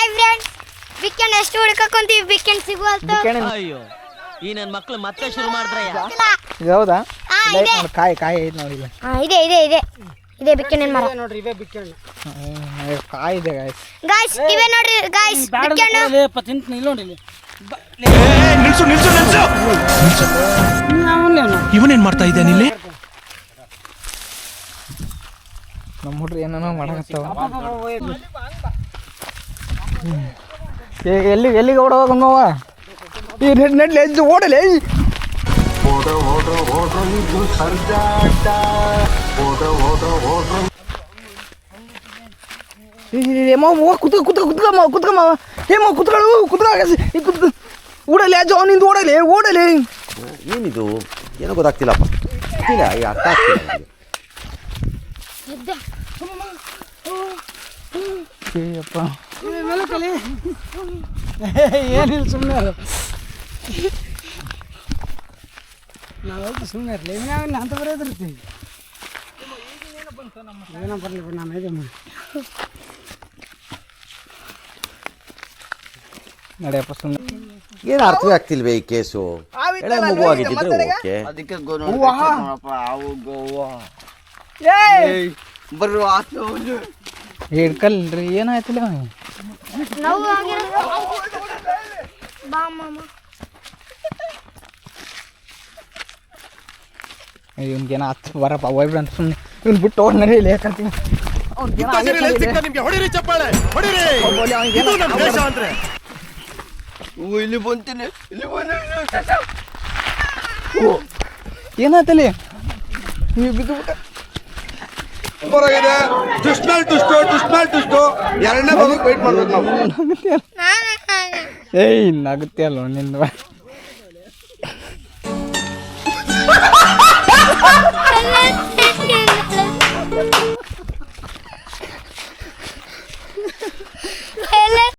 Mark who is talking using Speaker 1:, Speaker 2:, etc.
Speaker 1: Hi friends, ಬಿಕ್ಕನ್ ಎಷ್ಟು ಹುಡುಕಕೊಂತೀವಿ, ಬಿಕ್ಕನ್ ಸಿಗುವಲ್ತು.
Speaker 2: ಅಯ್ಯೋ ಈ ನನ್ನ ಮಕ್ಕಳು ಮತ್ತೆ ಶುರು ಮಾಡಿದ್ರಯ್ಯ.
Speaker 3: ಹೌದಾ?
Speaker 1: ಇದೆ
Speaker 3: ಕಾಯಿ ಐತೆ ನೋಡಿ.
Speaker 1: ಇದೆ ಇದೆ ಇದೆ ಇದೆ ಬಿಕ್ಕನ್ ಮರ
Speaker 4: ನೋಡ್ರಿ, ಇವೇ ಬಿಕ್ಕಣ್ಣ
Speaker 3: ಕಾಯಿ ಇದೆ ಗಾಯ್ಸ್.
Speaker 1: ಗಾಯ್ಸ್ ಇವೆ ನೋಡ್ರಿ ಗಾಯ್ಸ್ ಬಿಕ್ಕನ್.
Speaker 5: ನಿಲ್ಸು ನಿಲ್ಸು ನಿಲ್ಸು ಇವನೇನ್ ಮಾಡ್ತಾ ಇದ್ದಾನೆ ಇಲ್ಲಿ?
Speaker 3: ನಮ್ಮ ಹುಡ್ರಿ ಏನೇನೋ ಮಾಡಕತ್ತಾವ. ಎಲ್ಲಿಗೆ ಓಡೋವಾಗ ನೋವ ಈ ನೆಡ್ಲಿ ಎದ್ದು ಓಡಲಿ. ಕುತ್ಕಮ್ಮ ಹೇಮ ಕುತ್ಗಳು ಓಡಲಿ ಅಜ್ಜ ಅವನಿಂದ ಓಡಲಿ.
Speaker 6: ಏನಿದು ಏನೋ ಗೊತ್ತಾಗ್ತಿಲ್ಲಪ್ಪ. ಅರ್ಥ ಆಗ್ತಿಲ್ಲ.
Speaker 3: ಅಪ್ಪ
Speaker 4: ಏನಿಲ್ಲ, ಸುಮ್ಮನೆ ನಾವು ಸುಮ್ಮನೆ ಇರಲಿ. ನಾವು ಅಂತ ಬರೋದಿರ್ತೀವಿ. ಏನೋ ಬರಲಿ, ನಾನು ಇದೆ
Speaker 3: ನಡೆಯಪ್ಪ ಸುಮ್ಮನೆ.
Speaker 6: ಏನು ಅರ್ಥವೇ ಆಗ್ತಿಲ್ವೇ ಈ ಕೇಸು? ಎಳೆ ಮಗು ಆಗಿದ್ದಿದ್ರೆ ಓಕೆ.
Speaker 3: ಹಿಡ್ಕಲ್ರಿ ಏನಾಯ್ತಿಲ್ಲ.
Speaker 1: ನಾವು ಬಾ ಮಾಮ.
Speaker 3: ಇವನ್ಗೇನ ಹತ್ತು ಬರಪ್ಪ ಹೋಗ್ಬಿಡ ಅಂತ ಸುಮ್ಮನೆ ಇವ್ನು ಬಿಟ್ಟು ಹೋಗಿ ನಡೀಲಿ. ಯಾಕಂತೀನಿ
Speaker 5: ನಿಮ್ಗೆ ಹೊಡಿರಿ ಚಪ್ಪಾಳೆ ಹೊಡಿರಿ. ಇದು ನಮ್ಮ ದೇಶ ಅಂದ್ರೆ.
Speaker 6: ಇಲ್ಲಿ ಬಂತೀನಿ, ಇಲ್ಲಿ
Speaker 3: ಏನಾಯ್ತಲ್ಲಿ ನೀವು ಬಿದ್ದು ಬಿಟ್ಟ
Speaker 6: ಹೊರಗಿದೆ. ಟುಸ್ಟು ಎರಡನೇ ಭಾಗಕ್ಕೆ ವೆಯ್ಟ್ ಮಾಡ್ಬೇಕು ನಾವು.
Speaker 3: ಏಯ್ ನಗುತ್ತೆ ಅಲ್ವ ನಿಂದು.